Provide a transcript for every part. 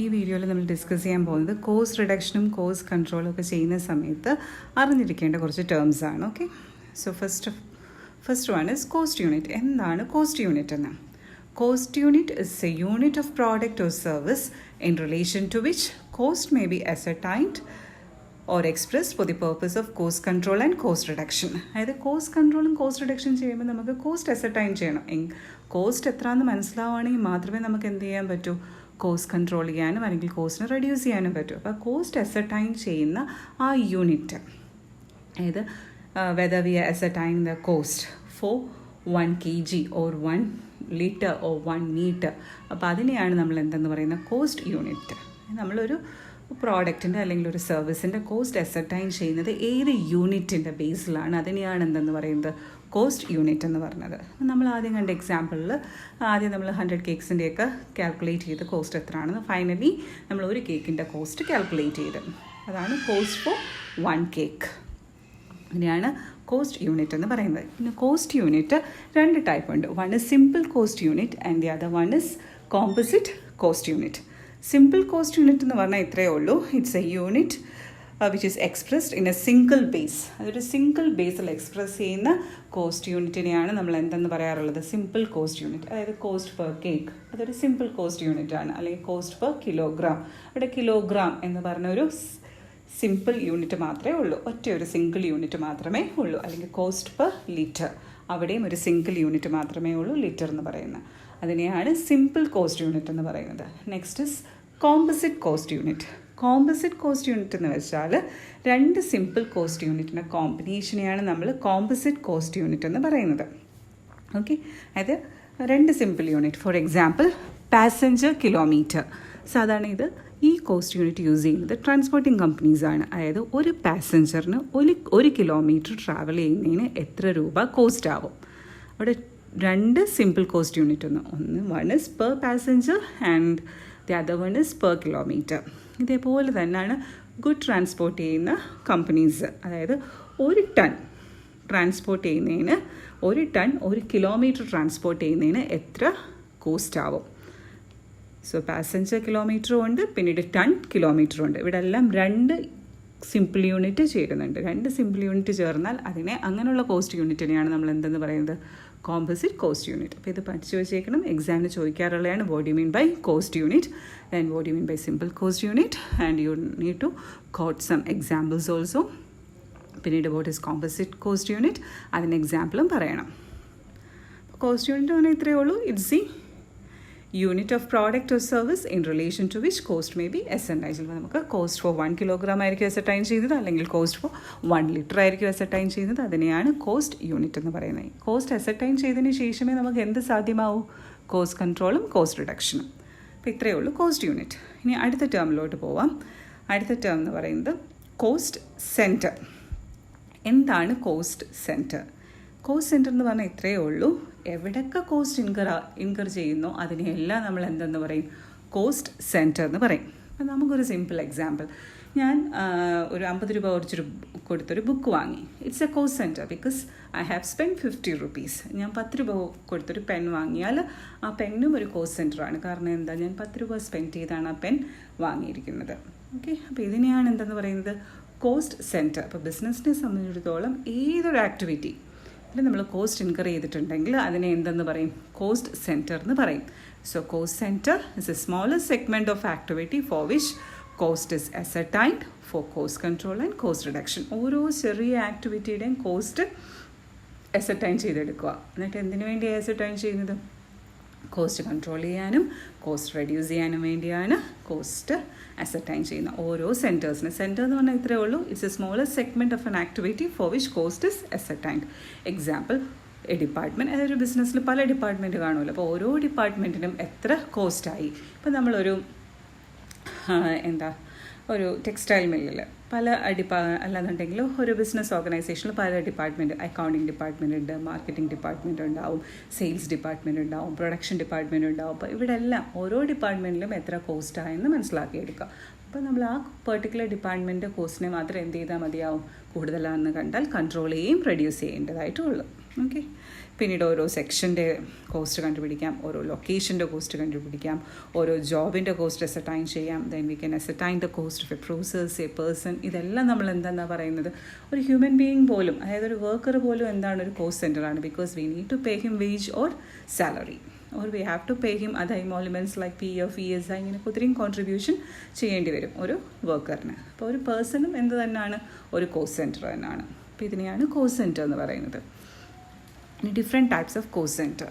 ഈ വീഡിയോയിൽ നമ്മൾ ഡിസ്കസ് ചെയ്യാൻ പോകുന്നത് കോസ്റ്റ് റിഡക്ഷനും കോസ്റ്റ് കൺട്രോളും ഒക്കെ ചെയ്യുന്ന സമയത്ത് അറിഞ്ഞിരിക്കേണ്ട കുറച്ച് ടേംസ് ആണ്. Okay, so first one is cost unit. എന്താണ് കോസ്റ്റ് യൂണിറ്റ് എന്ന്? Cost unit is a unit of product or service in relation to which cost may be ascertained or expressed for the purpose of cost control and cost reduction. അതായത് cost കൺട്രോളും cost reduction ചെയ്യുമ്പോൾ നമുക്ക് cost ascertain ചെയ്യണം. Cost എത്രയാണെന്ന് മനസ്സിലാവുകയാണെങ്കിൽ മാത്രമേ നമുക്ക് എന്ത് ചെയ്യാൻ പറ്റൂ, കോസ്റ്റ് കൺട്രോൾ ചെയ്യാനും അല്ലെങ്കിൽ കോസ്റ്റിനെ റെഡ്യൂസ് ചെയ്യാനും പറ്റും. അപ്പോൾ കോസ്റ്റ് അസർടൈൻ ചെയ്യുന്ന ആ യൂണിറ്റ്, അതായത് whether we ascertain the cost for 1 kg or 1 liter or 1 meter, അപ്പോൾ അതിനെയാണ് നമ്മൾ എന്തെന്ന് പറയുന്ന കോസ്റ്റ് യൂണിറ്റ്. നമ്മളൊരു പ്രോഡക്റ്റിൻ്റെ അല്ലെങ്കിൽ ഒരു സർവീസിൻ്റെ കോസ്റ്റ് അസർടൈൻ ചെയ്യുന്നത് ഏത് യൂണിറ്റിൻ്റെ ബേസിലാണ്, അതിനെയാണ് എന്തെന്ന് പറയുന്നത് കോസ്റ്റ് യൂണിറ്റ് എന്ന് പറഞ്ഞത്. നമ്മൾ ആദ്യം കണ്ട എക്സാമ്പിളിൽ ആദ്യം നമ്മൾ 100 കേക്ക്സിൻ്റെയൊക്കെ കാൽക്കുലേറ്റ് ചെയ്ത് കോസ്റ്റ് എത്രയാണെന്ന് ഫൈനലി നമ്മൾ ഒരു കേക്കിൻ്റെ കോസ്റ്റ് കാൽക്കുലേറ്റ് ചെയ്ത്, അതാണ് കോസ്റ്റ് ഫോർ 1 കേക്ക്. അതിനെയാണ് കോസ്റ്റ് യൂണിറ്റ് എന്ന് പറയുന്നത്. പിന്നെ കോസ്റ്റ് യൂണിറ്റ് 2 ടൈപ്പ് ഉണ്ട്. One is simple cost unit and the other one is composite cost unit. Simple cost unit എന്ന് പറഞ്ഞാൽ ഇത്രയേ ഉള്ളൂ. It's a unit which is expressed in A single base. അതൊരു single ബേസിൽ express ചെയ്യുന്ന cost യൂണിറ്റിനെയാണ് നമ്മൾ എന്തെന്ന് പറയാറുള്ളത്, സിമ്പിൾ കോസ്റ്റ് യൂണിറ്റ്. അതായത് കോസ്റ്റ് പെർ കേക്ക്, അതൊരു സിമ്പിൾ കോസ്റ്റ് യൂണിറ്റ് ആണ്. അല്ലെങ്കിൽ കോസ്റ്റ് പെർ കിലോഗ്രാം, അവിടെ കിലോഗ്രാം എന്ന് പറഞ്ഞ ഒരു സിമ്പിൾ യൂണിറ്റ് മാത്രമേ ഉള്ളൂ, ഒറ്റ ഒരു സിംഗിൾ യൂണിറ്റ് മാത്രമേ ഉള്ളൂ. അല്ലെങ്കിൽ കോസ്റ്റ് പെർ ലിറ്റർ, അവിടെയും ഒരു സിംഗിൾ യൂണിറ്റ് മാത്രമേ ഉള്ളൂ, ലിറ്റർ എന്ന് പറയുന്നത്. അതിനെയാണ് സിമ്പിൾ കോസ്റ്റ് യൂണിറ്റ് എന്ന് പറയുന്നത്. Next is composite cost unit. Composite cost unit എന്ന് വെച്ചാൽ 2 സിമ്പിൾ കോസ്റ്റ് യൂണിറ്റിൻ്റെ കോമ്പിനേഷനെയാണ് നമ്മൾ കോമ്പോസിറ്റ് കോസ്റ്റ് യൂണിറ്റ് എന്ന് പറയുന്നത്. ഓക്കെ, അതായത് 2 simple unit. For example passenger kilometre. സാധാരണ ഈ കോസ്റ്റ് യൂണിറ്റ് യൂസ് ചെയ്യുന്നത് ട്രാൻസ്പോർട്ടിംഗ് കമ്പനീസാണ്. അതായത് ഒരു പാസഞ്ചറിന് 1 കിലോമീറ്റർ ട്രാവൽ ചെയ്യുന്നതിന് എത്ര രൂപ കോസ്റ്റ് ആവും. അവിടെ 2 simple cost unit one is per passenger and the other one is per kilometre. ഇതേപോലെ തന്നെയാണ് ഗുഡ് ട്രാൻസ്പോർട്ട് ചെയ്യുന്ന കമ്പനീസ്. അതായത് 1 ടൺ ട്രാൻസ്പോർട്ട് ചെയ്യുന്നതിന് 1 കിലോമീറ്റർ ട്രാൻസ്പോർട്ട് ചെയ്യുന്നതിന് എത്ര കോസ്റ്റ് ആവും. സോ പാസഞ്ചർ കിലോമീറ്ററും ഉണ്ട്, പിന്നീട് ടൺ കിലോമീറ്ററും ഉണ്ട്. ഇവിടെ എല്ലാം 2 സിമ്പിൾ യൂണിറ്റ് ചേരുന്നുണ്ട്. 2 സിമ്പിൾ യൂണിറ്റ് ചേർന്നാൽ അങ്ങനെയുള്ള കോസ്റ്റ് യൂണിറ്റിനെയാണ് നമ്മൾ എന്തെന്ന് പറയുന്നത്, കോമ്പോസിറ്റ് കോസ്റ്റ് യൂണിറ്റ്. അപ്പോൾ ഇത് പഠിച്ചു വെച്ചേക്കണം, എക്സാമിന് ചോദിക്കാറുള്ളതാണ്. What you mean by cost unit and what you mean by simple cost unit, and you need to quote some examples also. പിന്നീട് what is composite cost unit, അതിന് എക്സാമ്പിളും പറയണം. കോസ്റ്റ് യൂണിറ്റ് പറഞ്ഞാൽ ഇത്രയേ ഉള്ളൂ. It's the unit of product or service in relation to which cost may be ascertain. ചിലപ്പോൾ നമുക്ക് cost for 1 kilogram ആയിരിക്കും അസർടൈൻ ചെയ്യുന്നത്, അല്ലെങ്കിൽ കോസ്റ്റ് ഫോർ 1 ലിറ്റർ ആയിരിക്കും അസർടൈൻ ചെയ്യുന്നത്. അതിനെയാണ് കോസ്റ്റ് യൂണിറ്റ് എന്ന് പറയുന്നത്. കോസ്റ്റ് അസർടൈൻ ചെയ്തതിന് ശേഷമേ നമുക്ക് എന്ത് സാധ്യമാവൂ, കോസ്റ്റ് കൺട്രോളും കോസ്റ്റ് റിഡക്ഷനും. അപ്പോൾ ഇത്രയേ ഉള്ളൂ കോസ്റ്റ് യൂണിറ്റ്. ഇനി അടുത്ത ടേമിലോട്ട് പോവാം. അടുത്ത ടേം എന്ന് പറയുന്നത് കോസ്റ്റ് സെൻറ്റർ. എന്താണ് കോസ്റ്റ് സെൻറ്റർ? കോസ്റ്റ് സെൻറ്റർ എന്ന് പറഞ്ഞാൽ ഇത്രയേ ഉള്ളൂ. എവിടെയൊക്കെ കോസ്റ്റ് ഇൻകർ ചെയ്യുന്നോ അതിനെല്ലാം നമ്മൾ എന്തെന്ന് പറയും, കോസ്റ്റ് സെൻറ്റർ എന്ന് പറയും. അപ്പം നമുക്കൊരു സിമ്പിൾ എക്സാമ്പിൾ, ഞാൻ ഒരു 50 രൂപ കൊടുത്തൊരു ബുക്ക് വാങ്ങി. It's A cost centre because I have spend 50 rupees. ഞാൻ 10 രൂപ കൊടുത്തൊരു പെൻ വാങ്ങിയാൽ ആ പെന്നും ഒരു കോസ്റ്റ് സെൻറ്ററാണ്. കാരണം എന്താ, ഞാൻ 10 രൂപ സ്പെൻഡ് ചെയ്താണ് ആ പെൻ വാങ്ങിയിരിക്കുന്നത്. ഓക്കെ, അപ്പോൾ ഇതിനെയാണ് എന്തെന്ന് പറയുന്നത്, കോസ്റ്റ് സെൻറ്റർ. അപ്പോൾ ബിസിനസ്സിനെ സംബന്ധിച്ചിടത്തോളം ഏതൊരു ആക്ടിവിറ്റി നമ്മൾ കോസ്റ്റ് ഇൻകർ ചെയ്തിട്ടുണ്ടെങ്കിൽ അതിനെ എന്തെന്ന് പറയും, കോസ്റ്റ് സെൻറ്റർ എന്ന് പറയും. So cost centre is a smaller segment of activity for which cost is ascertained for cost control and cost reduction. ഓരോ ചെറിയ ആക്ടിവിറ്റിയുടെയും കോസ്റ്റ് അസർടൈൻ ചെയ്തെടുക്കുക. എന്നിട്ട് എന്തിനു വേണ്ടി അസർടൈൻ ചെയ്യുന്നത്, കോസ്റ്റ് കൺട്രോൾ ചെയ്യാനും കോസ്റ്റ് റെഡ്യൂസ് ചെയ്യാനും വേണ്ടിയാണ് കോസ്റ്റ് അസർടൈൻ ചെയ്യുന്ന ഓരോ സെൻറ്റേഴ്സിന്. സെൻറ്റർ എന്ന് പറഞ്ഞാൽ ഇത്രയേ ഉള്ളൂ. It's a smaller segment of an activity for which cost is ascertained. Example, a department, അതൊരു ബിസിനസ്സിൽ പല ഡിപ്പാർട്ട്മെൻറ്റ് കാണുമല്ലോ. അപ്പോൾ ഓരോ ഡിപ്പാർട്ട്മെൻറ്റിനും എത്ര കോസ്റ്റായി. ഇപ്പോൾ നമ്മളൊരു ഒരു ടെക്സ്റ്റൈൽ മില്ലിൽ പല അല്ലാന്നുണ്ടെങ്കിൽ ഒരു ബിസിനസ് ഓർഗനൈസേഷനിൽ പല ഡിപ്പാർട്ട്മെൻറ്റ്, അക്കൗണ്ടിങ് ഡിപ്പാർട്ട്മെൻറ്റ് ഉണ്ട്, മാർക്കറ്റിംഗ് ഡിപ്പാർട്ട്മെൻറ്റ് ഉണ്ടാവും, സെയിൽസ് ഡിപ്പാർട്ട്മെൻറ്റ് ഉണ്ടാവും, പ്രൊഡക്ഷൻ ഡിപ്പാർട്ട്മെൻറ്റ് ഉണ്ടാവും. അപ്പോൾ ഇവിടെ എല്ലാം ഓരോ ഡിപ്പാർട്ട്മെൻറ്റിലും എത്ര കോസ്റ്റായെന്ന് മനസ്സിലാക്കിയെടുക്കുക. അപ്പോൾ നമ്മൾ ആ പെർട്ടിക്കുലർ ഡിപ്പാർട്ട്മെൻറ്റ് കോസ്റ്റിനെ മാത്രം എന്ത് ചെയ്താൽ മതിയാവും, കൂടുതലാണെന്ന് കണ്ടാൽ കൺട്രോൾ ചെയ്യുകയും റെഡ്യൂസ് ചെയ്യേണ്ടതായിട്ടുള്ളൂ. ഓക്കെ, പിന്നീട് ഓരോ സെക്ഷൻ്റെ കോസ്റ്റ് കണ്ടുപിടിക്കാം, ഓരോ ലൊക്കേഷൻ്റെ കോസ്റ്റ് കണ്ടുപിടിക്കാം, ഓരോ ജോബിൻ്റെ കോസ്റ്റ് അസൈൻ ചെയ്യാം. Then we can assign the cost of A process, A person. ഇതെല്ലാം നമ്മൾ എന്താണെന്നാണ് പറയുന്നത്, ഒരു ഹ്യൂമൻ ബീയിങ് പോലും, അതായത് ഒരു വർക്കർ പോലും എന്താണ് ഒരു കോസ്റ്റ് സെൻറ്ററാണ്. Because we need to pay him wage or salary, or we have to pay him other emoluments like PF, ESI, ഇങ്ങനെ ഒത്തിരി കോൺട്രിബ്യൂഷൻ ചെയ്യേണ്ടി വരും ഒരു വർക്കറിന്. അപ്പോൾ ഒരു പേഴ്സണും എന്ത് തന്നെയാണ്, ഒരു കോസ്റ്റ് സെൻറ്റർ തന്നെയാണ്. അപ്പോൾ ഇതിനെയാണ് കോസ്റ്റ് സെൻറ്റർ എന്ന് പറയുന്നത്. ഇനി different types of cost centre.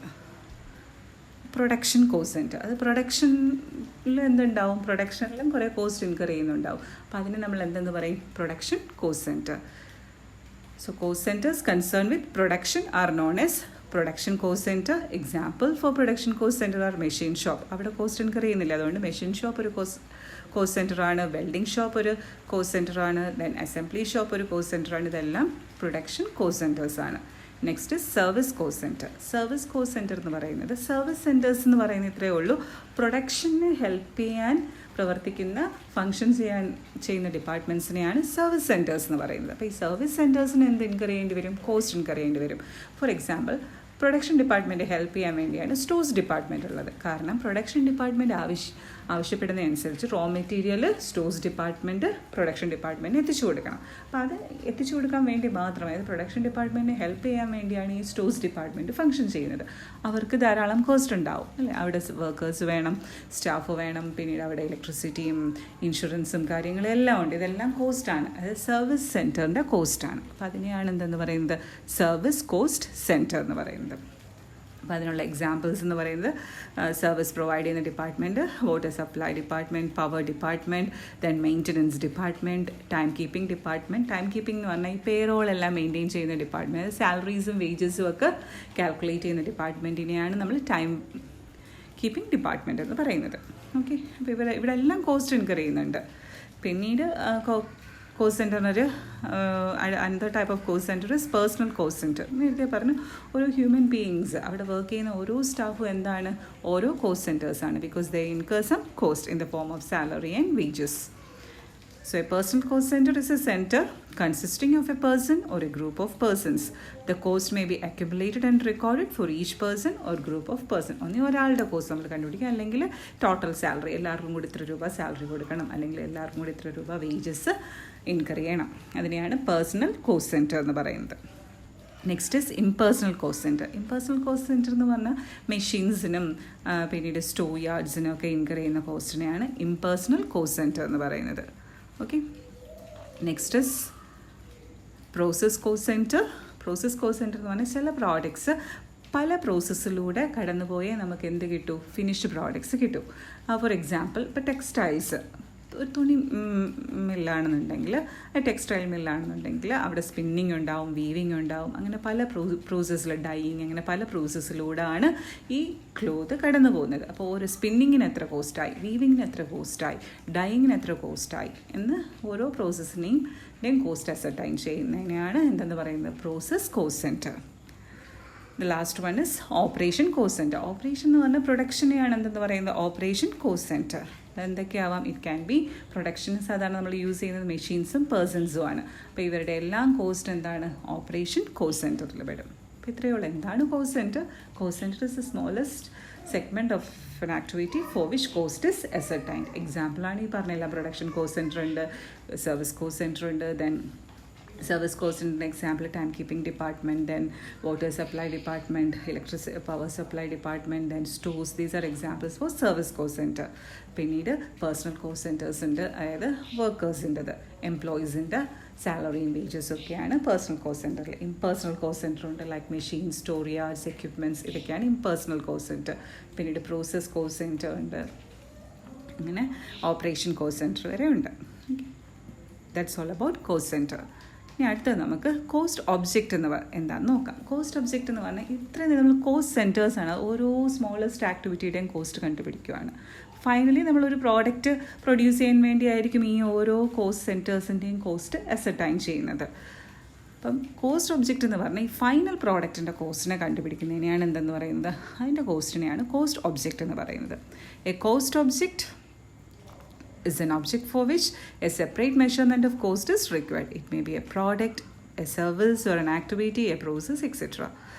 Production cost centre, അത് പ്രൊഡക്ഷനിൽ എന്തുണ്ടാവും, പ്രൊഡക്ഷനിലും കുറേ കോസ്റ്റ് ഇൻകർ ചെയ്യുന്നുണ്ടാവും. അപ്പോൾ അതിനെ നമ്മൾ എന്തെന്ന് പറയും, production cost centre. So cost centres concern with production are known as production cost centre. Example for production cost centre are machine shop. അവിടെ കോസ്റ്റ് ഇൻകർ ചെയ്യുന്നില്ല, അതുകൊണ്ട് മെഷീൻ ഷോപ്പ് ഒരു കോസ്റ്റ് സെൻറ്ററാണ്. വെൽഡിംഗ് ഷോപ്പ് ഒരു കോസ്റ്റ് സെൻറ്ററാണ്. Then assembly shop ഒരു cost സെൻറ്ററാണ്. ഇതെല്ലാം പ്രൊഡക്ഷൻ കോസ്റ്റ് സെൻറ്റേഴ്സാണ്. Next service cost centre. Service cost centre എന്ന് പറയുന്നത്, സർവീസ് സെൻറ്റേഴ്സ് എന്ന് പറയുന്നത് ഇത്രയേ ഉള്ളൂ, പ്രൊഡക്ഷന് ഹെൽപ്പ് ചെയ്യാൻ പ്രവർത്തിക്കുന്ന, ഫങ്ഷൻസ് ചെയ്യുന്ന ഡിപ്പാർട്ട്മെൻറ്റ്സിനെയാണ് സർവീസ് സെൻറ്റേഴ്സ് എന്ന് പറയുന്നത്. അപ്പോൾ ഈ സർവീസ് സെൻറ്റേഴ്സിന് എന്ത് ഇൻകർ ചെയ്യേണ്ടി വരും, കോസ്റ്റ് ഇൻകർ ചെയ്യേണ്ടി വരും. For example, production department help ചെയ്യാൻ വേണ്ടിയാണ് സ്റ്റോഴ്സ് ഡിപ്പാർട്ട്മെൻറ്റ് ഉള്ളത്. കാരണം പ്രൊഡക്ഷൻ ഡിപ്പാർട്ട്മെൻറ്റ് ആവശ്യപ്പെടുന്നതനുസരിച്ച് raw material stores department production ഡിപ്പാർട്ട്മെൻറ്റിന് എത്തിച്ചു കൊടുക്കണം. അപ്പോൾ അത് എത്തിച്ചു കൊടുക്കാൻ വേണ്ടി മാത്രമേ, അത് പ്രൊഡക്ഷൻ ഡിപ്പാർട്ട്മെൻറ്റിനെ ഹെൽപ്പ് ചെയ്യാൻ വേണ്ടിയാണ് ഈ സ്റ്റോഴ്സ് ഡിപ്പാർട്ട്മെൻറ്റ് ഫംഗ്ഷൻ ചെയ്യുന്നത്. അവർക്ക് ധാരാളം കോസ്റ്റ് ഉണ്ടാവും അല്ലേ, അവിടെ വർക്കേഴ്സ് വേണം, സ്റ്റാഫ് വേണം, പിന്നീട് അവിടെ ഇലക്ട്രിസിറ്റിയും ഇൻഷുറൻസും കാര്യങ്ങളും എല്ലാം ഉണ്ട്. ഇതെല്ലാം കോസ്റ്റാണ്, അത് സർവീസ് സെൻറ്ററിൻ്റെ കോസ്റ്റാണ്. അപ്പോൾ അതിനെയാണ് എന്തെന്ന് പറയുന്നത്, സർവീസ് കോസ്റ്റ് സെൻറ്റർ എന്ന് പറയുന്നത്. അപ്പോൾ അതിനുള്ള എക്സാമ്പിൾസ് എന്ന് പറയുന്നത്, സർവീസ് പ്രൊവൈഡ് ചെയ്യുന്ന department, water supply department, power department, then maintenance department, time keeping department. Time keeping എന്ന് പറഞ്ഞാൽ ഈ പേറോൾ എല്ലാം മെയിൻറ്റെയിൻ ചെയ്യുന്ന ഡിപ്പാർട്ട്മെൻറ്റ്, സാലറീസും വേജസും ഒക്കെ കാൽക്കുലേറ്റ് ചെയ്യുന്ന ഡിപ്പാർട്ട്മെൻറ്റിനെയാണ് നമ്മൾ ടൈം കീപ്പിംഗ് ഡിപ്പാർട്ട്മെൻറ്റ് എന്ന് പറയുന്നത്. ഓക്കെ, അപ്പോൾ ഇവിടെ എല്ലാം കോസ്റ്റ് ഇൻകർ ചെയ്യുന്നുണ്ട്. പിന്നീട് കോസ്റ്റ് സെൻറ്ററിനൊരു another type of cost centre is personal cost centre. നേരത്തെ പറഞ്ഞു, ഒരു ഹ്യൂമൻ ബീയിങ്സ് അവിടെ വർക്ക് ചെയ്യുന്ന ഓരോ സ്റ്റാഫും എന്താണ്, ഓരോ കോസ്റ്റ് സെൻറ്റേഴ്സാണ്. Because they incur some cost in the form of salary and wages. So a personal cost center is a center consisting of a person or a group of persons. The cost may be accumulated and recorded for each person or group of person. ഒന്നേ ഒരാളുടെ cost നമ്മൾ കണ്ടുപിടിക്കുക, അല്ലെങ്കിൽ total salary, എല്ലാവർക്കും കൂടി ഇത്ര രൂപ salary കൊടുക്കണം, അല്ലെങ്കിൽ എല്ലാവർക്കും കൂടി ഇത്ര രൂപ വേജസ് ഇൻകർ ചെയ്യണം. അതിനെയാണ് പേഴ്സണൽ കോസ്റ്റ് സെൻറ്റർ എന്ന് പറയുന്നത്. Next is impersonal cost centre. Impersonal cost centre എന്ന് പറഞ്ഞാൽ മെഷീൻസിനും പിന്നീട് സ്റ്റോർ യാർഡ്സിനും ഒക്കെ ഇൻകർ ചെയ്യുന്ന കോസ്റ്റിനെയാണ് ഇംപേഴ്സണൽ കോസ്റ്റ് സെൻറ്റർ എന്ന് പറയുന്നത്. Okay, next is process cost centre. Process cost centre എന്ന് പറഞ്ഞാൽ ചില പ്രോഡക്ട്സ് പല പ്രോസസ്സിലൂടെ കടന്നുപോയേ നമുക്ക് എന്ത് കിട്ടും, ഫിനിഷ്ഡ് പ്രോഡക്ട്സ് കിട്ടും. ഫോർ എക്സാമ്പിൾ, ഇപ്പോൾ ടെക്സ്റ്റൈൽസ്, ഒരു തുണി മില്ലാണെന്നുണ്ടെങ്കിൽ, ടെക്സ്റ്റൈൽ മില്ലാണെന്നുണ്ടെങ്കിൽ അവിടെ സ്പിന്നിങ് ഉണ്ടാവും, വീവിങ് ഉണ്ടാവും, അങ്ങനെ പല പ്രോസസ്സിൽ, ഡൈയിങ്, അങ്ങനെ പല പ്രോസസ്സിലൂടെയാണ് ഈ ക്ലോത്ത് കടന്നു പോകുന്നത്. അപ്പോൾ ഓരോ സ്പിന്നിങ്ങിന് എത്ര കോസ്റ്റായി, വീവിങ്ങിന് എത്ര കോസ്റ്റായി, ഡൈയിങ്ങിന് എത്ര കോസ്റ്റായി എന്ന് ഓരോ പ്രോസസ്സിനെയും കോസ്റ്റ് അസൈൻ ചെയ്യുന്നതിനെയാണ് എന്തെന്ന് പറയുന്നത്, process cost centre. The last one is operation cost centre. Operation എന്ന് പറഞ്ഞാൽ പ്രൊഡക്ഷനെയാണ് എന്തെന്ന് പറയുന്നത്, ഓപ്പറേഷൻ കോസ്റ്റ് സെൻറ്റർ. എന്തൊക്കെയാവാം, ഇറ്റ് ക്യാൻ ബി പ്രൊഡക്ഷൻ, സാധാരണ നമ്മൾ യൂസ് ചെയ്യുന്നത് മെഷീൻസും പേഴ്സൺസും ആണ്. അപ്പോൾ ഇവരുടെ എല്ലാം കോസ്റ്റ് എന്താണ്, ഓപ്പറേഷൻ കോസ്റ്റ് സെൻറ്ററിൽ പെടും. അപ്പോൾ ഇത്രയേ ഉള്ളൂ. എന്താണ് cost centre? Cost centre is the smallest segment of an activity for which cost is ascertained. എക്സാമ്പിളാണ് ഈ പറഞ്ഞില്ല, പ്രൊഡക്ഷൻ കോസ്റ്റ് സെൻറ്റർ ഉണ്ട്, സർവീസ് കോസ്റ്റ് സെൻറ്റർ ഉണ്ട്, then service cost in example time keeping department, then water supply department, electricity power supply department, then stores. These are examples for service cost center. പിന്നീട് personal cost centres ഉണ്ട്, അതായത് വർക്കേഴ്സിൻ്റെത്, എംപ്ലോയീസിൻ്റെ സാലറിയും wages ഒക്കെയാണ് personal cost സെൻറ്ററിൽ. Impersonal cost centre ഉണ്ട്, like machine, store yards, equipments, ഇതൊക്കെയാണ് impersonal cost centre. പിന്നീട് process cost centre ഉണ്ട്, അങ്ങനെ ഓപ്പറേഷൻ കോസ്റ്റ് സെൻറ്റർ വരെ ഉണ്ട്. That's all about cost centre. ഇനി അടുത്തത് നമുക്ക് കോസ്റ്റ് ഒബ്ജക്റ്റ് എന്താണെന്ന് നോക്കാം. കോസ്റ്റ് ഒബ്ജക്റ്റ് എന്ന് പറഞ്ഞാൽ ഇത്രയും നമ്മൾ കോസ്റ്റ് സെൻറ്റേഴ്സാണ്, ഓരോ സ്മോളസ്റ്റ് ആക്ടിവിറ്റിയുടെയും കോസ്റ്റ് കണ്ടുപിടിക്കുകയാണ്. ഫൈനലി നമ്മളൊരു പ്രോഡക്റ്റ് പ്രൊഡ്യൂസ് ചെയ്യാൻ വേണ്ടിയായിരിക്കും ഈ ഓരോ കോസ്റ്റ് സെൻറ്റേഴ്സിൻ്റെയും കോസ്റ്റ് അസൈൻ ചെയ്യുന്നത്. അപ്പം കോസ്റ്റ് ഒബ്ജക്റ്റ് എന്ന് പറഞ്ഞാൽ ഈ ഫൈനൽ പ്രോഡക്റ്റിൻ്റെ കോസ്റ്റിനെ കണ്ടുപിടിക്കുന്നതിനെയാണ് എന്തെന്ന് പറയുന്നത്, അതിൻ്റെ കോസ്റ്റിനെയാണ് കോസ്റ്റ് ഒബ്ജക്റ്റ് എന്ന് പറയുന്നത്. A cost object is an object for which a separate measurement of cost is required. It may be a product, a service or an activity, a process, etc.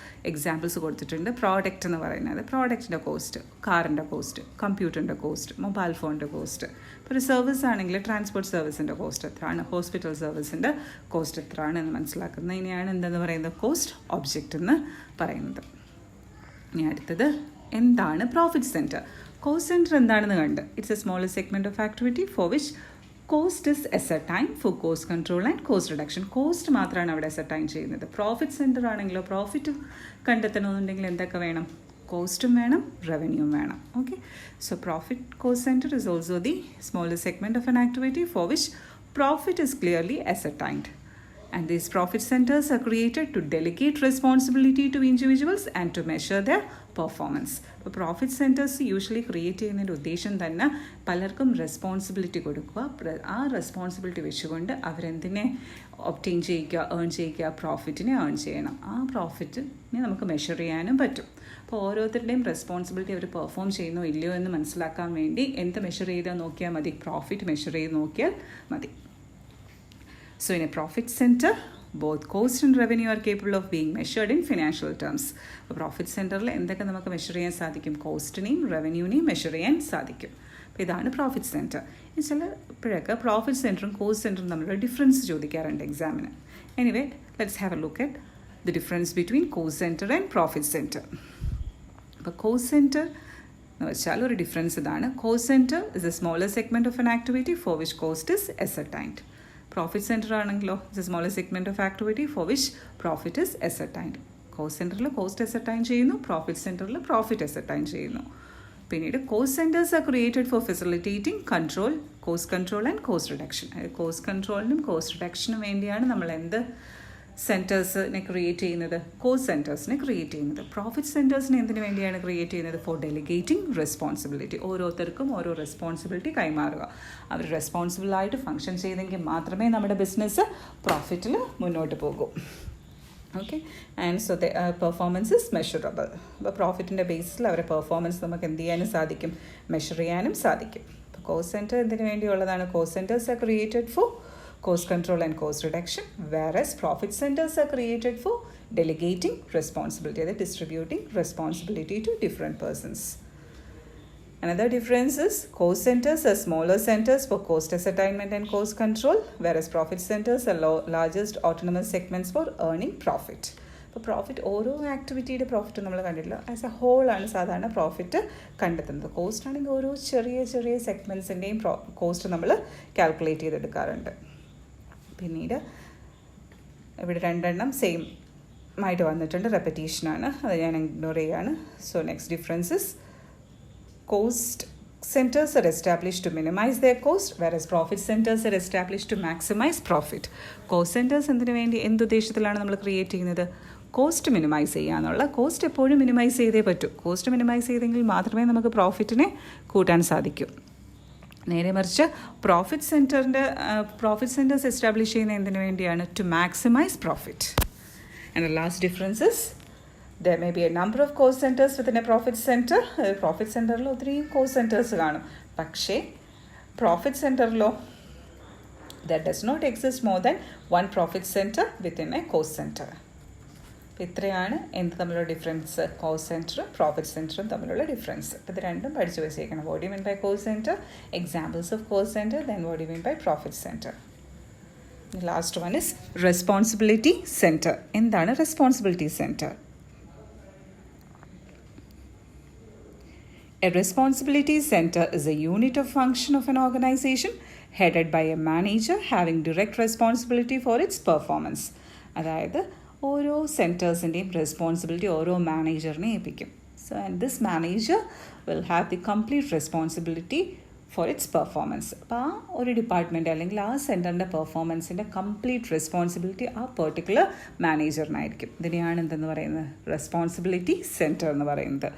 Examples കൊടുത്തിട്ടുണ്ട്. Product എന്ന് പറയുന്നത് പ്രോഡക്റ്റിൻ്റെ cost, കാറിൻ്റെ cost, കമ്പ്യൂട്ടറിൻ്റെ cost, mobile ഫോണിൻ്റെ cost. ഇപ്പോൾ ഒരു service ആണെങ്കിൽ ട്രാൻസ്പോർട്ട് സർവീസിൻ്റെ കോസ്റ്റ് എത്രയാണ്, ഹോസ്പിറ്റൽ സർവീസിൻ്റെ കോസ്റ്റ് എത്രയാണ് എന്ന് മനസ്സിലാക്കുന്നത്. ഇനിയാണ് എന്തെന്ന് പറയുന്നത് കോസ്റ്റ് ഒബ്ജക്റ്റ് എന്ന് പറയുന്നത്. ഇനി അടുത്തത് എന്താണ് പ്രോഫിറ്റ് സെൻറ്റർ. കോസ്റ്റ് സെൻറ്റർ എന്താണെന്ന് കണ്ട്, it's a smaller segment of activity for which cost is ascertain for cost control and cost reduction. Cost മാത്രമാണ് അവിടെ അസർടൈൻ ചെയ്യുന്നത്. പ്രോഫിറ്റ് സെൻറ്റർ ആണെങ്കിലോ പ്രോഫിറ്റ് കണ്ടെത്തണമെന്നുണ്ടെങ്കിൽ എന്തൊക്കെ വേണം, കോസ്റ്റും വേണം, റവന്യൂവും വേണം. Okay, so profit cost centre is also the smaller segment of an activity for which profit is clearly ascertained. And these profit centers are created to delegate responsibility to individuals and to measure their performance. അപ്പോൾ profit centres usually create ചെയ്യുന്നതിൻ്റെ ഉദ്ദേശം തന്നെ പലർക്കും responsibility കൊടുക്കുക. ആ responsibility വെച്ചുകൊണ്ട് അവരെന്തിനെ obtain ചെയ്യിക്കുക, earn ചെയ്യിക്കുക, പ്രോഫിറ്റിനെ ഏൺ ചെയ്യണം. ആ പ്രോഫിറ്റിനെ നമുക്ക് മെഷർ ചെയ്യാനും പറ്റും. അപ്പോൾ ഓരോരുത്തരുടെയും റെസ്പോൺസിബിലിറ്റി അവർ പെർഫോം ചെയ്യുന്നോ ഇല്ലയോ എന്ന് മനസ്സിലാക്കാൻ വേണ്ടി എന്ത് മെഷർ ചെയ്താൽ നോക്കിയാൽ മതി, പ്രോഫിറ്റ് മെഷർ ചെയ്ത് നോക്കിയാൽ മതി. So in a profit center, both cost and revenue are capable of being measured in financial terms. അപ്പോൾ പ്രോഫിറ്റ് സെൻറ്ററിൽ എന്തൊക്കെ നമുക്ക് മെഷർ ചെയ്യാൻ സാധിക്കും, കോസ്റ്റിനെയും റവന്യൂവിനെയും മെഷർ ചെയ്യാൻ സാധിക്കും. അപ്പോൾ ഇതാണ് പ്രോഫിറ്റ് സെൻറ്റർ. ചിലപ്പോഴൊക്കെ പ്രോഫിറ്റ് സെൻറ്ററും കോസ്റ്റ് സെൻറ്ററും തമ്മിലുള്ള ഡിഫറൻസ് ചോദിക്കാറുണ്ട് എക്സാമിന്. Anyway let's have a look at the difference between cost centre and profit centre. അപ്പോൾ കോസ്റ്റ് സെൻറ്റർ എന്ന് വെച്ചാൽ ഒരു ഡിഫറൻസ് ഇതാണ്. Cost centre is a smaller segment of an activity for which cost is ascertained. Profit centre ആണെങ്കിലോ it's a smaller segment of activity for which profit is ascertained. Cost സെൻറ്ററിൽ cost ascertain ചെയ്യുന്നു, profit സെൻറ്ററിൽ profit ascertain ചെയ്യുന്നു. പിന്നീട് cost centres are created for facilitating control, cost control and cost reduction. Cost കൺട്രോളിനും cost റിഡക്ഷനും വേണ്ടിയാണ് നമ്മൾ എന്ത് സെൻറ്റേഴ്സിനെ ക്രിയേറ്റ് ചെയ്യുന്നത്, കോസ്റ്റ് സെൻറ്റേഴ്സിനെ ക്രിയേറ്റ് ചെയ്യുന്നത്. പ്രോഫിറ്റ് സെൻറ്റേഴ്സിനെ എന്തിനു വേണ്ടിയാണ് ക്രിയേറ്റ് ചെയ്യുന്നത്, ഫോർ ഡെലിഗേറ്റിംഗ് റെസ്പോൺസിബിലിറ്റി. ഓരോരുത്തർക്കും ഓരോ റെസ്പോൺസിബിലിറ്റി കൈമാറുക. അവർ റെസ്പോൺസിബിളായിട്ട് ഫങ്ഷൻ ചെയ്തെങ്കിൽ മാത്രമേ നമ്മുടെ ബിസിനസ് പ്രോഫിറ്റിൽ മുന്നോട്ട് പോകൂ. Okay, and so the performance is measurable. അപ്പോൾ പ്രോഫിറ്റിൻ്റെ ബേസിൽ അവരുടെ പെർഫോമൻസ് നമുക്ക് എന്ത് ചെയ്യാനും സാധിക്കും, മെഷർ ചെയ്യാനും സാധിക്കും. അപ്പോൾ കോസ്റ്റ് സെൻറ്റർ എന്തിനു വേണ്ടിയുള്ളതാണ്, cost centres are created four cost control and cost reduction, whereas profit centers are created for delegating responsibility, that distributing responsibility to different persons. Another difference is cost centers are smaller centers for cost ascertainment and cost control, whereas profit centers are largest autonomous segments for earning profit. അപ്പോൾ profit ഓരോ ആക്ടിവിറ്റിയുടെ profit നമ്മൾ കണ്ടിട്ടില്ല, as A whole ആണ് സാധാരണ profit കണ്ടെത്തുന്നത്. Cost ആണെങ്കിൽ ഓരോ ചെറിയ ചെറിയ സെഗ്മെൻറ്റ്സിൻ്റെയും കോസ്റ്റ് നമ്മൾ കാൽക്കുലേറ്റ് ചെയ്തെടുക്കാറുണ്ട്. പിന്നീട് ഇവിടെ രണ്ടെണ്ണം സെയിം ആയിട്ട് വന്നിട്ടുണ്ട്, റെപ്പറ്റീഷനാണ്, അത് ഞാൻ ഇഗ്നോർ ചെയ്യാണ്. So next differences, cost centers are established to minimize their cost, whereas profit centers are established to maximize profit. Cost centres എന്തിനു വേണ്ടി, എന്തുദ്ദേശത്തിലാണ് നമ്മൾ ക്രിയേറ്റ് ചെയ്യുന്നത്, കോസ്റ്റ് മിനിമൈസ് ചെയ്യാന്നുള്ള. കോസ്റ്റ് എപ്പോഴും മിനിമൈസ് ചെയ്തേ പറ്റൂ. കോസ്റ്റ് മിനിമൈസ് ചെയ്തെങ്കിൽ മാത്രമേ നമുക്ക് പ്രോഫിറ്റിനെ കൂട്ടാൻ സാധിക്കൂ. നേരെ മറിച്ച് പ്രോഫിറ്റ് സെൻറ്റേഴ്സ് എസ്റ്റാബ്ലിഷ് ചെയ്യുന്ന എന്തിനു വേണ്ടിയാണ്, to maximise profit. And the last difference is there may be a number of cost centers within a profit center. Profit സെൻറ്ററിൽ ഒത്തിരി കോസ്റ്റ് സെൻറ്റേഴ്സ് കാണും, പക്ഷേ profit സെൻറ്ററിലോ there does not exist more than one profit center within a cost center. ഇത്രയാണ് എന്ത് തമ്മിലുള്ള difference, cost സെൻറ്ററും profit സെൻറ്ററും തമ്മിലുള്ള ഡിഫറൻസ്. അപ്പോൾ ഇത് രണ്ടും പഠിച്ചു വെച്ചേക്കണം. What you mean by cost centre, examples of cost centre, then what you mean by profit centre. Last one is responsibility centre. എന്താണ് responsibility centre? A responsibility center is a unit of function of an organization headed by a manager having direct responsibility for its performance. അതായത് ഓരോ സെൻറ്റേഴ്സിൻ്റെയും responsibility ഓരോ മാനേജറിനെ ഏൽപ്പിക്കും. So and this manager will have the complete responsibility for its performance. അപ്പോൾ ആ ഒരു department അല്ലെങ്കിൽ ആ സെൻറ്ററിൻ്റെ പെർഫോമൻസിൻ്റെ കംപ്ലീറ്റ് റെസ്പോൺസിബിലിറ്റി ആ പെർട്ടിക്കുലർ മാനേജറിനായിരിക്കും. ഇതിനെയാണ് എന്തെന്ന് പറയുന്നത്, റെസ്പോൺസിബിലിറ്റി സെൻറ്റർ എന്ന് പറയുന്നത്.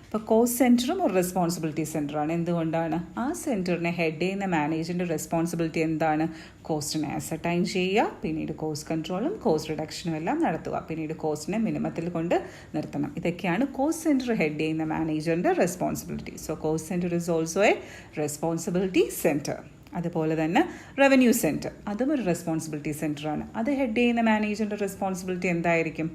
ഇപ്പോൾ കോസ്റ്റ് സെൻറ്ററും ഒരു റെസ്പോൺസിബിലിറ്റി സെൻറ്ററാണ്. എന്തുകൊണ്ടാണ്, ആ സെൻറ്ററിനെ ഹെഡ് ചെയ്യുന്ന മാനേജറിൻ്റെ റെസ്പോൺസിബിലിറ്റി എന്താണ്, കോസ്റ്റിനെ അസർടൈൻ ചെയ്യുക, പിന്നീട് കോസ്റ്റ് കൺട്രോളും കോസ്റ്റ് റിഡക്ഷനും എല്ലാം നടത്തുക, പിന്നീട് കോസ്റ്റിനെ മിനിമത്തിൽ കൊണ്ട് നിർത്തണം. ഇതൊക്കെയാണ് കോസ്റ്റ് സെൻറ്റർ ഹെഡ് ചെയ്യുന്ന മാനേജറിൻ്റെ responsibility. So cost centre is also a responsibility centre. അതുപോലെ തന്നെ റവന്യൂ സെൻറ്റർ, അതും ഒരു റെസ്പോൺസിബിലിറ്റി സെൻറ്ററാണ്. അത് ഹെഡ് ചെയ്യുന്ന മാനേജറിൻ്റെ റെസ്പോൺസിബിലിറ്റി എന്തായിരിക്കും,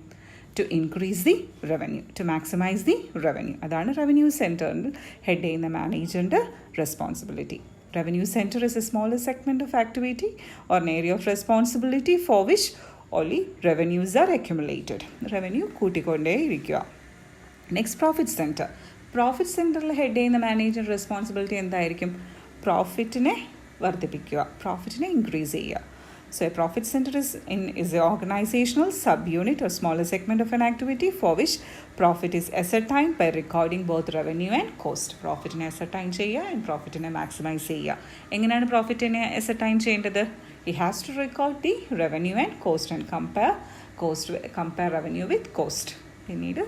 to increase the revenue, to maximise the revenue. അതാണ് റവന്യൂ സെൻറ്ററിൽ ഹെഡ് ചെയ്യുന്ന മാനേജറിൻ്റെ responsibility. Revenue center is a smaller segment of activity or an area of responsibility for which only revenues are accumulated. Revenue കൂട്ടിക്കൊണ്ടേ ഇരിക്കുക. Next profit centre. Profit സെൻറ്ററിൽ head ചെയ്യുന്ന manager responsibility എന്തായിരിക്കും? പ്രോഫിറ്റിനെ വർദ്ധിപ്പിക്കുക, പ്രോഫിറ്റിനെ increase ചെയ്യുക. So a profit center is an organizational subunit or smaller segment of an activity for which profit is ascertained by recording both revenue and cost. Profitനെ ascertain ചെയ്യുക and profitനെ maximize ചെയ്യുക. എങ്ങനെയാണ് profitനെ ascertain ചെയ്യേണ്ടത്? He has to record the revenue and cost and compare revenue with cost. പിന്നീട്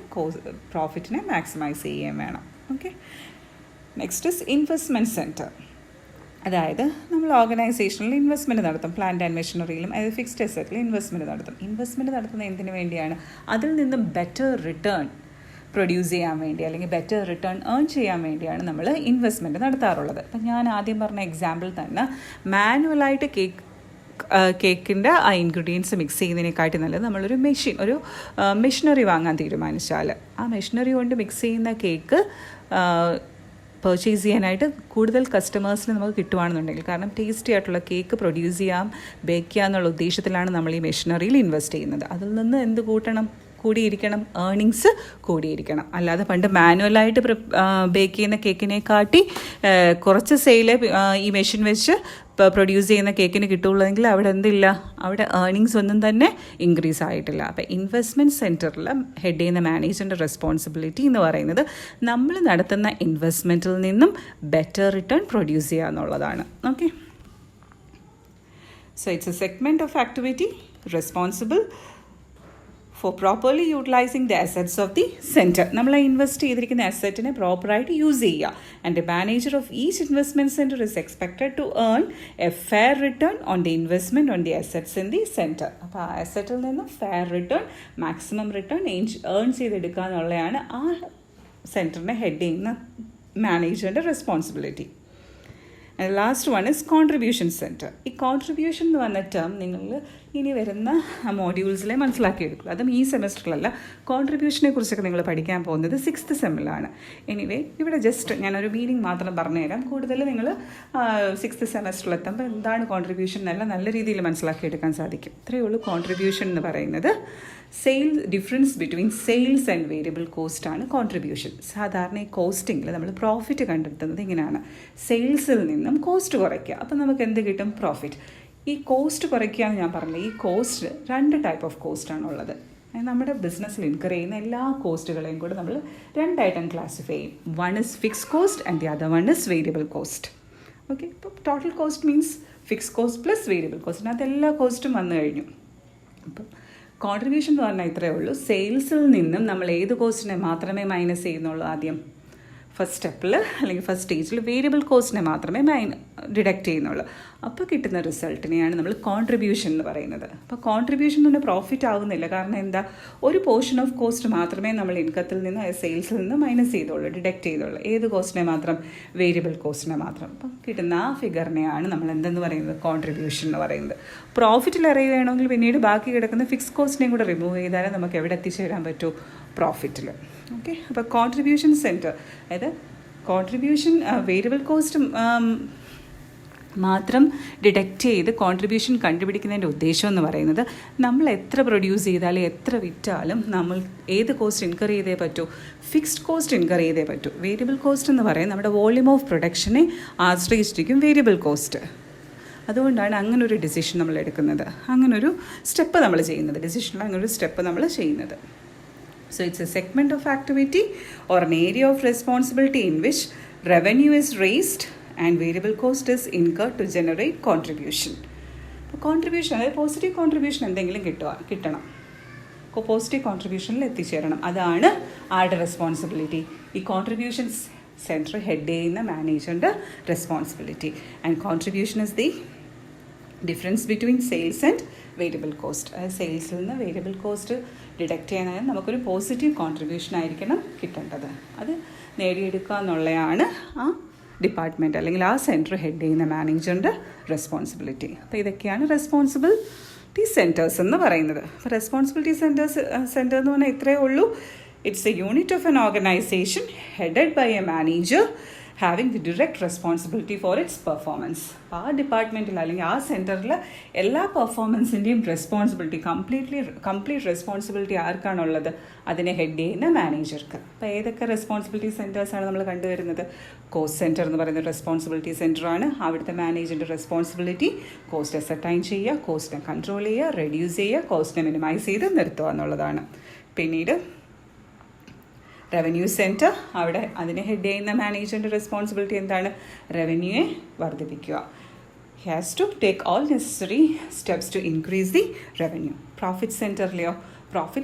profitനെ maximize ചെയ്യുകയും വേണം. Okay. Next is investment center. അതായത് നമ്മൾ ഓർഗനൈസേഷനിൽ ഇൻവെസ്റ്റ്മെൻറ്റ് നടത്തും, പ്ലാന്റ് ആൻഡ് മെഷീനറിയിലും അതായത് ഫിക്സ്ഡ് അസറ്റിൽ ഇൻവെസ്റ്റ്മെൻറ്റ് നടത്തും. ഇൻവെസ്റ്റ്മെൻറ്റ് നടത്തുന്നത് എന്തിനു വേണ്ടിയാണ്? അതിൽ നിന്നും ബെറ്റർ റിട്ടേൺ പ്രൊഡ്യൂസ് ചെയ്യാൻ വേണ്ടി അല്ലെങ്കിൽ ബെറ്റർ റിട്ടേൺ ഏൺ ചെയ്യാൻ വേണ്ടിയാണ് നമ്മൾ ഇൻവെസ്റ്റ്മെൻറ്റ് നടത്താറുള്ളത്. അപ്പം ഞാൻ ആദ്യം പറഞ്ഞ എക്സാമ്പിൾ തന്നെ മാനുവലായിട്ട് കേക്കിൻ്റെ ആ ഇൻഗ്രീഡിയൻസ് മിക്സ് ചെയ്യുന്നതിനെക്കാട്ടി നല്ലത് നമ്മളൊരു മെഷീനറി വാങ്ങാൻ തീരുമാനിച്ചാൽ ആ മെഷീനറി കൊണ്ട് മിക്സ് ചെയ്യുന്ന കേക്ക് പർച്ചേസ് ചെയ്യാനായിട്ട് കൂടുതൽ കസ്റ്റമേഴ്സിന് നമുക്ക് കിട്ടുകയാണെന്നുണ്ടെങ്കിൽ, കാരണം ടേസ്റ്റി ആയിട്ടുള്ള കേക്ക് പ്രൊഡ്യൂസ് ചെയ്യാം, ബേക്ക് ചെയ്യുക എന്നുള്ള ഉദ്ദേശത്തിലാണ് നമ്മൾ ഈ മെഷീനറിയിൽ ഇൻവെസ്റ്റ് ചെയ്യുന്നത്. അതിൽ നിന്ന് എന്ത് കൂടിയിരിക്കണം? ഏർണിങ്സ് കൂടിയിരിക്കണം. അല്ലാതെ പണ്ട് മാനുവലായിട്ട് ബേക്ക് ചെയ്യുന്ന കേക്കിനെക്കാട്ടി കുറച്ച് സെയിലേ ഈ മെഷീൻ വെച്ച് പ്രൊഡ്യൂസ് ചെയ്യുന്ന കേക്കിന് കിട്ടുള്ളതെങ്കിൽ അവിടെ എന്തില്ല, അവിടെ ഏർണിങ്സ് ഒന്നും തന്നെ ഇൻക്രീസ് ആയിട്ടില്ല. അപ്പോൾ ഇൻവെസ്റ്റ്മെൻറ്റ് സെൻറ്ററിൽ ഹെഡ് ചെയ്യുന്ന മാനേജറിൻ്റെ റെസ്പോൺസിബിലിറ്റി എന്ന് പറയുന്നത് നമ്മൾ നടത്തുന്ന ഇൻവെസ്റ്റ്മെൻറ്റിൽ നിന്നും ബെറ്റർ റിട്ടേൺ പ്രൊഡ്യൂസ് ചെയ്യുക എന്നുള്ളതാണ്. Okay, so it's a segment of activity responsible for properly utilizing the assets of the center. നമ്മൾ ഇൻവെസ്റ്റ് ചെയ്തിരിക്കുന്ന അസറ്റിനെ പ്രോപ്പറായിട്ട് യൂസ് ചെയ്യുക. And the manager of each investment centre is expected to earn a fair return on the investment on the assets in the centre. അപ്പോൾ ആ അസറ്റിൽ നിന്ന് fair return, maximum return earn ചെയ്തെടുക്കുക എന്നുള്ളതാണ് ആ സെൻറ്ററിനെ ഹെഡ് ചെയ്യുന്ന മാനേജറിൻ്റെ responsibility. And last one is contribution centre. ഈ കോൺട്രിബ്യൂഷൻ എന്ന് പറഞ്ഞ ടേം നിങ്ങൾ ഇനി വരുന്ന മോഡ്യൂൾസിലെ മനസ്സിലാക്കിയെടുക്കുക. അതും ഈ സെമസ്റ്ററിലല്ല. കോൺട്രിബ്യൂഷനെ കുറിച്ചൊക്കെ നിങ്ങൾ പഠിക്കാൻ പോകുന്നത് 6th സെമ്മിലാണ്. എനിവേ ഇവിടെ ജസ്റ്റ് ഞാനൊരു മീനിങ് മാത്രം പറഞ്ഞുതരാം. കൂടുതൽ നിങ്ങൾ 6th സെമസ്റ്ററിലെത്തുമ്പോൾ എന്താണ് കോൺട്രിബ്യൂഷൻ എന്നല്ല നല്ല രീതിയിൽ മനസ്സിലാക്കിയെടുക്കാൻ സാധിക്കും. ഇത്രയേ ഉള്ളൂ. കോൺട്രിബ്യൂഷൻ എന്ന് പറയുന്നത് difference between sales and variable cost ആണ് കോൺട്രിബ്യൂഷൻ. സാധാരണ ഈ കോസ്റ്റിങ്ങിൽ നമ്മൾ പ്രോഫിറ്റ് കണ്ടെത്തുന്നത് ഇങ്ങനെയാണ്: സെയിൽസിൽ നിന്നും കോസ്റ്റ് കുറയ്ക്കുക. അപ്പം നമുക്ക് എന്ത് കിട്ടും? പ്രോഫിറ്റ്. ഈ കോസ്റ്റ് കുറയ്ക്കുക എന്ന് ഞാൻ പറഞ്ഞില്ല. ഈ കോസ്റ്റ് 2 ടൈപ്പ് ഓഫ് കോസ്റ്റാണുള്ളത്. നമ്മുടെ ബിസിനസ്സിൽ ഇൻകർ ചെയ്യുന്ന എല്ലാ കോസ്റ്റുകളെയും കൂടെ നമ്മൾ 2 ആയിട്ടും ക്ലാസിഫൈ ചെയ്യും. One is fix cost and the other one is variable cost. Okay, ഇപ്പോൾ total cost means fix cost plus variable cost. അതിനകത്ത് എല്ലാ കോസ്റ്റും വന്നു കഴിഞ്ഞു. അപ്പം കോൺട്രിബ്യൂഷൻ എന്ന് പറഞ്ഞാൽ ഇത്രയേ ഉള്ളൂ. സെയിൽസിൽ നിന്നും നമ്മൾ ഏത് കോസ്റ്റിനെ മാത്രമേ മൈനസ് ചെയ്യുന്നുള്ളൂ? ആദ്യം ഫസ്റ്റ് സ്റ്റെപ്പിൽ അല്ലെങ്കിൽ ഫസ്റ്റ് സ്റ്റേജിൽ വേരിയബിൾ കോസ്റ്റിനെ മാത്രമേ ഡിഡക്റ്റ് ചെയ്യുന്നുള്ളൂ. അപ്പോൾ കിട്ടുന്ന റിസൾട്ടിനെയാണ് നമ്മൾ കോൺട്രിബ്യൂഷൻ എന്ന് പറയുന്നത്. അപ്പോൾ കോൺട്രിബ്യൂഷൻ തന്നെ പ്രോഫിറ്റ് ആവുന്നില്ല. കാരണം എന്താ? ഒരു പോർഷൻ ഓഫ് കോസ്റ്റ് മാത്രമേ നമ്മൾ ഇൻകത്തിൽ നിന്ന് സെയിൽസിൽ നിന്ന് മൈനസ് ചെയ്തോളൂ, ഡിഡക്റ്റ് ചെയ്തോളൂ. ഏത് കോസ്റ്റിനെ മാത്രം? വേരിയബിൾ കോസ്റ്റിനെ മാത്രം. അപ്പം കിട്ടുന്ന ആ ഫിഗറിനെയാണ് നമ്മൾ എന്തെന്ന് പറയുന്നത്? കോൺട്രിബ്യൂഷൻ എന്ന് പറയുന്നത്. പ്രോഫിറ്റിൽ അറിയുകയാണെങ്കിൽ പിന്നീട് ബാക്കി കിടക്കുന്ന ഫിക്സ് കോസ്റ്റിനെയും കൂടെ റിമൂവ് ചെയ്താലേ നമുക്ക് എവിടെ എത്തിച്ചേരാൻ പറ്റൂ? പ്രോഫിറ്റിൽ. ഓക്കെ, അപ്പോൾ കോൺട്രിബ്യൂഷൻ സെൻറ്റർ, അതായത് കോൺട്രിബ്യൂഷൻ വേരിയബിൾ കോസ്റ്റ് മാത്രം ഡിഡക്റ്റ് ചെയ്ത് കോൺട്രിബ്യൂഷൻ കണ്ടുപിടിക്കുന്നതിൻ്റെ ഉദ്ദേശം എന്ന് പറയുന്നത് നമ്മൾ എത്ര പ്രൊഡ്യൂസ് ചെയ്താലും എത്ര വിറ്റാലും നമ്മൾ ഏത് കോസ്റ്റ് ഇൻകർ ചെയ്തേ പറ്റൂ? ഫിക്സ്ഡ് കോസ്റ്റ് ഇൻകർ ചെയ്തേ പറ്റൂ. വേരിയബിൾ കോസ്റ്റ് എന്ന് പറയുന്നത് നമ്മുടെ വോള്യൂം ഓഫ് പ്രൊഡക്ഷനെ ആശ്രയിച്ചിരിക്കും വേരിയബിൾ കോസ്റ്റ്. അതുകൊണ്ടാണ് അങ്ങനൊരു ഡിസിഷൻ നമ്മൾ എടുക്കുന്നത്, അങ്ങനൊരു സ്റ്റെപ്പ് നമ്മൾ ചെയ്യുന്നത്. ഡിസിഷനിൽ അങ്ങനൊരു സ്റ്റെപ്പ് നമ്മൾ ചെയ്യുന്നത്. So it's a segment of activity or an area of responsibility in which revenue is raised and variable cost is incurred to generate contribution. Contribution, അതായത് പോസിറ്റീവ് കോൺട്രിബ്യൂഷൻ എന്തെങ്കിലും കിട്ടണം, പോസിറ്റീവ് കോൺട്രിബ്യൂഷനിൽ എത്തിച്ചേരണം. അതാണ് ആരുടെ റെസ്പോൺസിബിലിറ്റി? ഈ കോൺട്രിബ്യൂഷൻ സെൻറ്റർ ഹെഡ് ചെയ്യുന്ന മാനേജറിൻ്റെ responsibility. And contribution is the difference between sales and variable cost. അതായത് സെയിൽസിൽ നിന്ന് വേരിയബിൾ കോസ്റ്റ് ഡിഡക്റ്റ് ചെയ്യാനായാലും നമുക്കൊരു പോസിറ്റീവ് കോൺട്രിബ്യൂഷൻ ആയിരിക്കണം കിട്ടേണ്ടത്. അത് നേടിയെടുക്കുക എന്നുള്ളതാണ് ആ ഡിപ്പാർട്ട്മെൻറ്റ് അല്ലെങ്കിൽ ആ സെൻറ്റർ ഹെഡ് ചെയ്യുന്ന മാനേജറിൻ്റെ റെസ്പോൺസിബിലിറ്റി. അപ്പോൾ ഇതൊക്കെയാണ് റെസ്പോൺസിബിൾ സെൻറ്റേഴ്സ് എന്ന് പറയുന്നത്. അപ്പോൾ റെസ്പോൺസിബിലിറ്റി സെൻറ്റർ എന്ന് പറഞ്ഞാൽ ഇത്രയേ ഉള്ളൂ. It's a unit of an organisation headed by a manager having the direct responsibility for its performance. ആ ഡിപ്പാർട്ട്മെൻറ്റിൽ അല്ലെങ്കിൽ ആ സെൻറ്ററിൽ എല്ലാ പെർഫോമൻസിൻ്റെയും കംപ്ലീറ്റ് റെസ്പോൺസിബിലിറ്റി ആർക്കാണുള്ളത്? അതിനെ ഹെഡ് ചെയ്യുന്ന മാനേജർക്ക്. അപ്പോൾ ഏതൊക്കെ റെസ്പോൺസിബിലിറ്റി സെൻറ്റേഴ്സാണ് നമ്മൾ കണ്ടുവരുന്നത്? കോസ്റ്റ് സെൻറ്റർ എന്ന് പറയുന്ന റെസ്പോൺസിബിലിറ്റി സെൻറ്ററാണ്. അവിടുത്തെ മാനേജറിൻ്റെ റെസ്പോൺസിബിലിറ്റി കോസ്റ്റ് അസർട്ടൈൻ ചെയ്യുക, കോസ്റ്റിനെ കൺട്രോൾ ചെയ്യുക, റെഡ്യൂസ് ചെയ്യുക, കോസ്റ്റിനെ മിനിമൈസ് ചെയ്ത് നിർത്തുക എന്നുള്ളതാണ്. പിന്നീട് റവന്യൂ സെൻറ്റർ, അവിടെ അതിനെ ഹെഡ് ചെയ്യുന്ന മാനേജറിൻ്റെ റെസ്പോൺസിബിലിറ്റി എന്താണ്? റവന്യൂയെ വർദ്ധിപ്പിക്കുക. He has to take all necessary steps to increase the revenue. Profit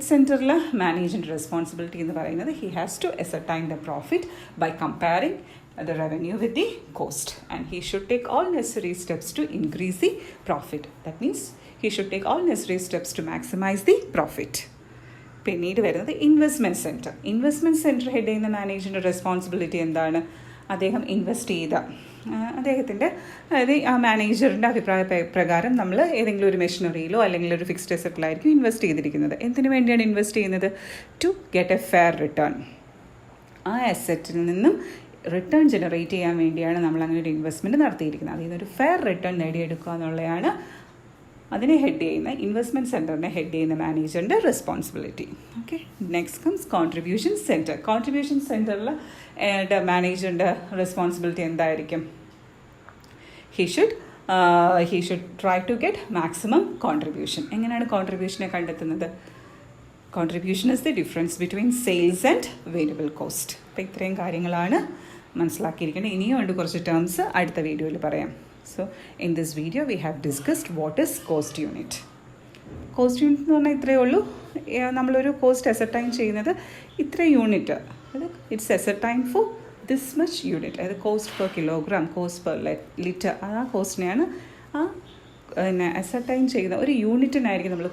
സെൻറ്ററിൽ മാനേജറിൻ്റെ റെസ്പോൺസിബിലിറ്റി എന്ന് പറയുന്നത് he has to ascertain the profit by comparing the revenue with the cost, and he should take all necessary steps to increase the profit. That means he should take all necessary steps to maximize the profit. പിന്നീട് വരുന്നത് investment centre head ചെയ്യുന്ന മാനേജറിൻ്റെ responsibility എന്താണ്? അദ്ദേഹം invest ചെയ്ത അദ്ദേഹത്തിൻ്റെ, അതായത് ആ മാനേജറിൻ്റെ അഭിപ്രായ പ്രകാരം നമ്മൾ ഏതെങ്കിലും ഒരു മെഷീനറിയിലോ അല്ലെങ്കിൽ ഒരു ഫിക്സ്ഡ് അസറ്റിലായിരിക്കും ഇൻവെസ്റ്റ് ചെയ്തിരിക്കുന്നത്. എന്തിനു വേണ്ടിയാണ് ഇൻവെസ്റ്റ് ചെയ്യുന്നത്? To get a fair return. ആ അസറ്റിൽ നിന്നും റിട്ടേൺ ജനറേറ്റ് ചെയ്യാൻ വേണ്ടിയാണ് നമ്മൾ അങ്ങനെ ഒരു ഇൻവെസ്റ്റ്മെൻറ്റ് നടത്തിയിരിക്കുന്നത്. അതിൽ നിന്നൊരു ഫെയർ റിട്ടേൺ നേടിയെടുക്കുക എന്നുള്ളതാണ് അതിനെ ഹെഡ് ചെയ്യുന്ന ഇൻവെസ്റ്റ്മെൻറ്റ് സെൻറ്ററിനെ ഹെഡ് ചെയ്യുന്ന മാനേജറിൻ്റെ responsibility. Okay, next comes contribution സെൻറ്ററിൽ മാനേജറിൻ്റെ റെസ്പോൺസിബിലിറ്റി എന്തായിരിക്കും? He should try to get maximum contribution. എങ്ങനെയാണ് കോൺട്രിബ്യൂഷനെ കണ്ടെത്തുന്നത്? Contribution is the difference between sales and variable cost. അപ്പോൾ ഇത്രയും കാര്യങ്ങളാണ് മനസ്സിലാക്കിയിരിക്കുന്നത്. ഇനിയും ഉണ്ട് കുറച്ച് ടേംസ് അടുത്ത വീഡിയോയിൽ പറയാം. So in this video we have discussed what is cost unit. Cost unit എന്ന് പറഞ്ഞാൽ ഇത്രയേ ഉള്ളൂ. നമ്മളൊരു കോസ്റ്റ് അസർട്ടൈൻ ചെയ്യുന്നത് ഇത്ര യൂണിറ്റ്, അത് it's ascertain for this much unit. അതായത് cost per kilogram, cost per litre, ആ കോസ്റ്റിനെയാണ് പിന്നെ അസർട്ടൈൻ ചെയ്യുന്ന ഒരു യൂണിറ്റിനായിരിക്കും നമ്മൾ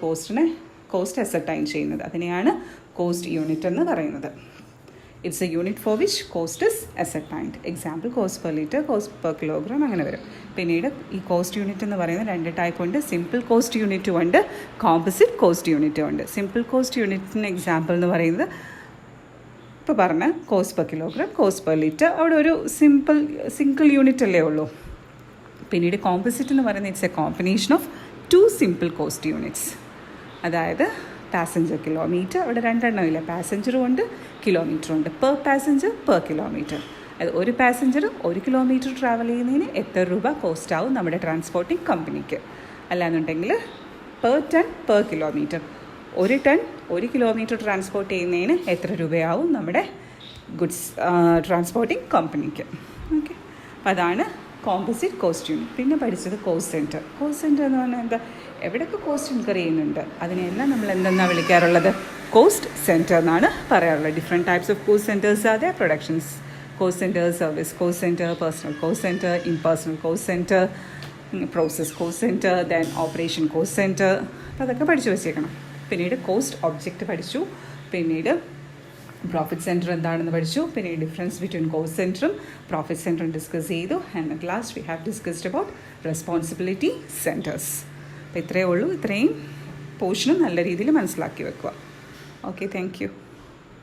കോസ്റ്റ് അസർട്ടൈൻ ചെയ്യുന്നത്. അതിനെയാണ് കോസ്റ്റ് യൂണിറ്റ് എന്ന് പറയുന്നത്. It's a unit for which cost is ascertained. Example cost per litre, cost per kilogram, അങ്ങനെ വരും. പിന്നീട് ഈ കോസ്റ്റ് യൂണിറ്റ് എന്ന് പറയുന്നത് 2 ടൈപ്പ് ഉണ്ട്. സിമ്പിൾ കോസ്റ്റ് യൂണിറ്റും ഉണ്ട്, കോമ്പോസിറ്റ് കോസ്റ്റ് യൂണിറ്റും ഉണ്ട്. സിമ്പിൾ കോസ്റ്റ് യൂണിറ്റിന് എക്സാമ്പിൾ എന്ന് പറയുന്നത് ഇപ്പോൾ പറഞ്ഞ cost per kilogram, cost per litre, അവിടെ ഒരു സിംഗിൾ യൂണിറ്റ് അല്ലേ ഉള്ളൂ. പിന്നീട് കോമ്പോസിറ്റ് എന്ന് പറയുന്നത് it's A combination of 2 simple cost units. അതായത് പാസഞ്ചർ കിലോമീറ്റർ, അവിടെ 2 എണ്ണമില്ല, പാസഞ്ചറും ഉണ്ട് കിലോമീറ്ററും ഉണ്ട്. പെർ പാസഞ്ചർ പെർ കിലോമീറ്റർ, അത് ഒരു പാസഞ്ചർ 1 കിലോമീറ്റർ ട്രാവൽ ചെയ്യുന്നതിന് എത്ര രൂപ കോസ്റ്റ് ആവും നമ്മുടെ ട്രാൻസ്പോർട്ടിംഗ് കമ്പനിക്ക്. അല്ലാന്നുണ്ടെങ്കിൽ per ton per kilometre, 1 ton 1 kilometre transport ചെയ്യുന്നതിന് എത്ര രൂപയാവും നമ്മുടെ ഗുഡ്സ് ട്രാൻസ്പോർട്ടിംഗ് കമ്പനിക്ക്. ഓക്കെ, അപ്പോൾ അതാണ് കോമ്പോസിറ്റ് കോസ്റ്റ് യൂണിറ്റ്. പിന്നെ പഠിച്ചത് കോസ്റ്റ് സെൻറ്റർ എന്ന് പറഞ്ഞാൽ എന്താ? എവിടെയൊക്കെ കോസ്റ്റ് ഇൻകർ ചെയ്യുന്നുണ്ട് അതിനെല്ലാം നമ്മൾ എന്തെന്നാണ് വിളിക്കാറുള്ളത്? കോസ്റ്റ് സെൻറ്റർ എന്നാണ് പറയാറുള്ളത്. Different types of cost centres are there. Productions cost centre, service cost centre, personal cost centre, impersonal cost centre, process cost centre, then operation cost centre. അപ്പോൾ അതൊക്കെ പഠിച്ചു വെച്ചേക്കണം. പിന്നീട് കോസ്റ്റ് ഒബ്ജക്റ്റ് പഠിച്ചു. പിന്നീട് പ്രോഫിറ്റ് സെൻറ്റർ എന്താണെന്ന് പഠിച്ചു. പിന്നെ ഡിഫറൻസ് ബിറ്റ്വീൻ കോസ്റ്റ് സെൻറ്ററും പ്രോഫിറ്റ് സെൻറ്ററും ഡിസ്കസ് ചെയ്തു. And at last we have discussed about responsibility centres. അപ്പോൾ ഇത്രയേ ഉള്ളൂ. ഇത്രയും പോർഷനും നല്ല രീതിയിൽ മനസ്സിലാക്കി വെക്കുക. Okay, thank U.